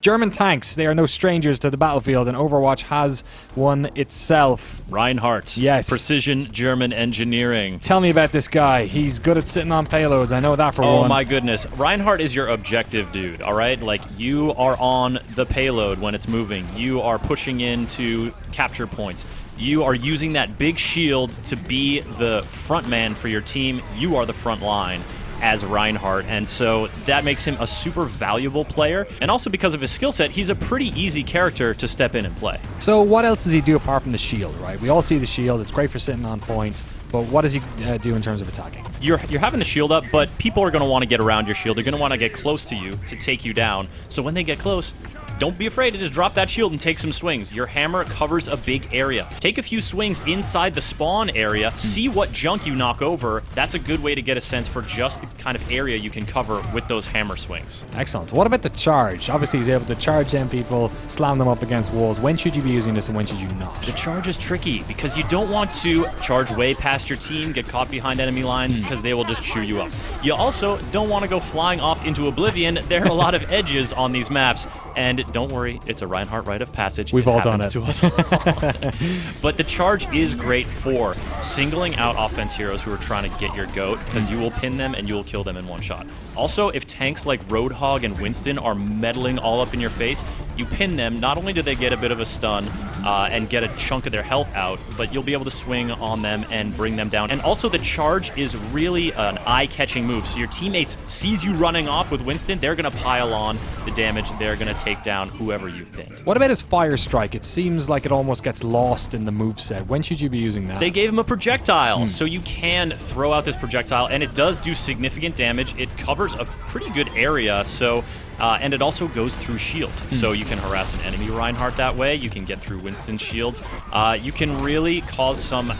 German tanks, they are no strangers to the battlefield, and Overwatch has one itself. Reinhardt. Yes. Precision German engineering. Tell me about this guy. He's good at sitting on payloads. I know that for one. Oh my goodness. Reinhardt is your objective dude, all right? Like, you are on the payload when it's moving. You are pushing in to capture points. You are using that big shield to be the front man for your team. You are the front line as Reinhardt, and so that makes him a super valuable player, and also because of his skill set, he's a pretty easy character to step in and play. So what else does he do apart from the shield, right? We all see the shield, it's great for sitting on points, but what does he do in terms of attacking? You're having the shield up, but people are going to want to get around your shield. They're going to want to get close to you to take you down, so when they get close, don't be afraid to just drop that shield and take some swings. Your hammer covers a big area. Take a few swings inside the spawn area, see what junk you knock over. That's a good way to get a sense for just the kind of area you can cover with those hammer swings. Excellent. What about the charge? Obviously, he's able to charge them people, slam them up against walls. When should you be using this and when should you not? The charge is tricky because you don't want to charge way past your team, get caught behind enemy lines, because they will just chew you up. You also don't want to go flying off into oblivion. There are a lot of edges on these maps, and don't worry, it's a Reinhardt rite of passage. We've all done it. To us all. But the charge is great for singling out offense heroes who are trying to get your goat, because you will pin them and you will kill them in one shot. Also, if tanks like Roadhog and Winston are meddling all up in your face, you pin them. Not only do they get a bit of a stun and get a chunk of their health out, but you'll be able to swing on them and bring them down. And also, the charge is really an eye-catching move. So your teammates sees you running off with Winston, they're going to pile on the damage. They're going to take down whoever you've pinned. What about his fire strike? It seems like it almost gets lost in the moveset. When should you be using that? They gave him a projectile, so you can throw out this projectile, and it does do significant damage. It covers a pretty good area, so and it also goes through shields, so you can harass an enemy Reinhardt that way. You can get through Winston's shields. You can really cause some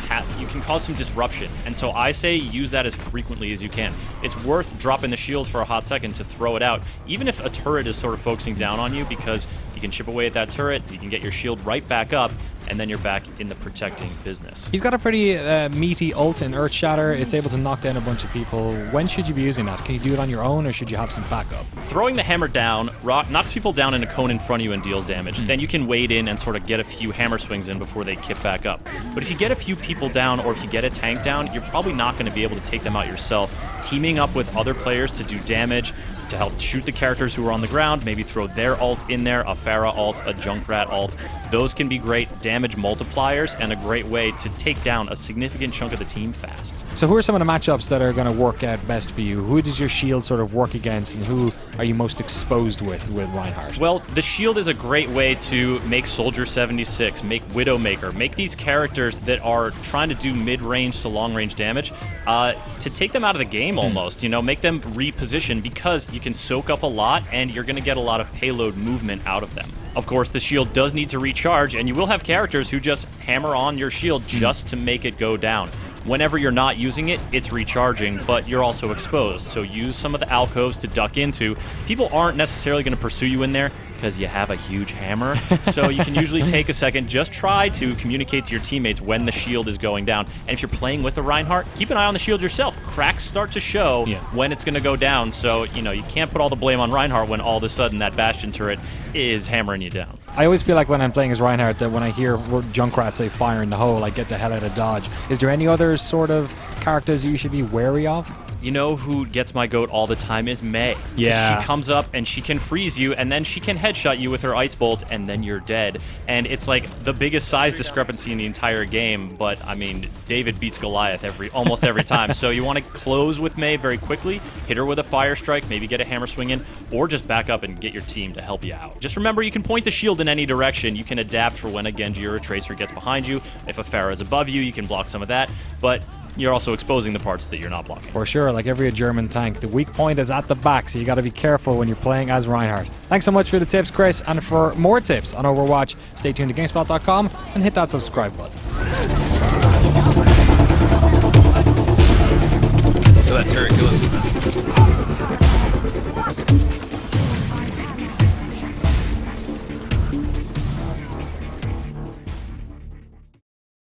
disruption, and so I say use that as frequently as you can. It's worth dropping the shield for a hot second to throw it out, even if a turret is sort of focusing down on you, because you can chip away at that turret, you can get your shield right back up, and then you're back in the protecting business. He's got a pretty meaty ult in Earthshatter. It's able to knock down a bunch of people. When should you be using that? Can you do it on your own, or should you have some backup? Throwing the hammer down knocks people down in a cone in front of you and deals damage. Then you can wade in and sort of get a few hammer swings in before they kip back up. But if you get a few people down, or if you get a tank down, you're probably not going to be able to take them out yourself. Teaming up with other players to do damage, to help shoot the characters who are on the ground, maybe throw their ult in there, a Pharah ult, a Junkrat ult. Those can be great damage multipliers and a great way to take down a significant chunk of the team fast. So who are some of the matchups that are going to work out best for you? Who does your shield sort of work against, and who are you most exposed with Reinhardt? Well, the shield is a great way to make Soldier 76, make Widowmaker, make these characters that are trying to do mid-range to long-range damage, to take them out of the game almost, you know, make them reposition, because you can soak up a lot and you're going to get a lot of payload movement out of them. Of course, the shield does need to recharge, and you will have characters who just hammer on your shield just to make it go down. Whenever you're not using it, it's recharging, but you're also exposed. So use some of the alcoves to duck into. People aren't necessarily going to pursue you in there because you have a huge hammer. So you can usually take a second, just try to communicate to your teammates when the shield is going down. And if you're playing with a Reinhardt, keep an eye on the shield yourself. Cracks start to show when it's going to go down. So, you know, you can't put all the blame on Reinhardt when all of a sudden that Bastion turret is hammering you down. I always feel like when I'm playing as Reinhardt that when I hear Junkrat say fire in the hole, I get the hell out of dodge. Is there any other sort of characters you should be wary of? You know who gets my goat all the time is Mei. Yeah. She comes up and she can freeze you, and then she can headshot you with her ice bolt, and then you're dead. And it's like the biggest size discrepancy in the entire game, but I mean, David beats Goliath almost every time. So you want to close with Mei very quickly, hit her with a fire strike, maybe get a hammer swing in, or just back up and get your team to help you out. Just remember, you can point the shield in any direction. You can adapt for when a Genji or a Tracer gets behind you. If a Pharah is above you, you can block some of that, but you're also exposing the parts that you're not blocking. For sure, like every German tank, the weak point is at the back, so you got to be careful when you're playing as Reinhardt. Thanks so much for the tips, Chris, and for more tips on Overwatch, stay tuned to GameSpot.com and hit that subscribe button.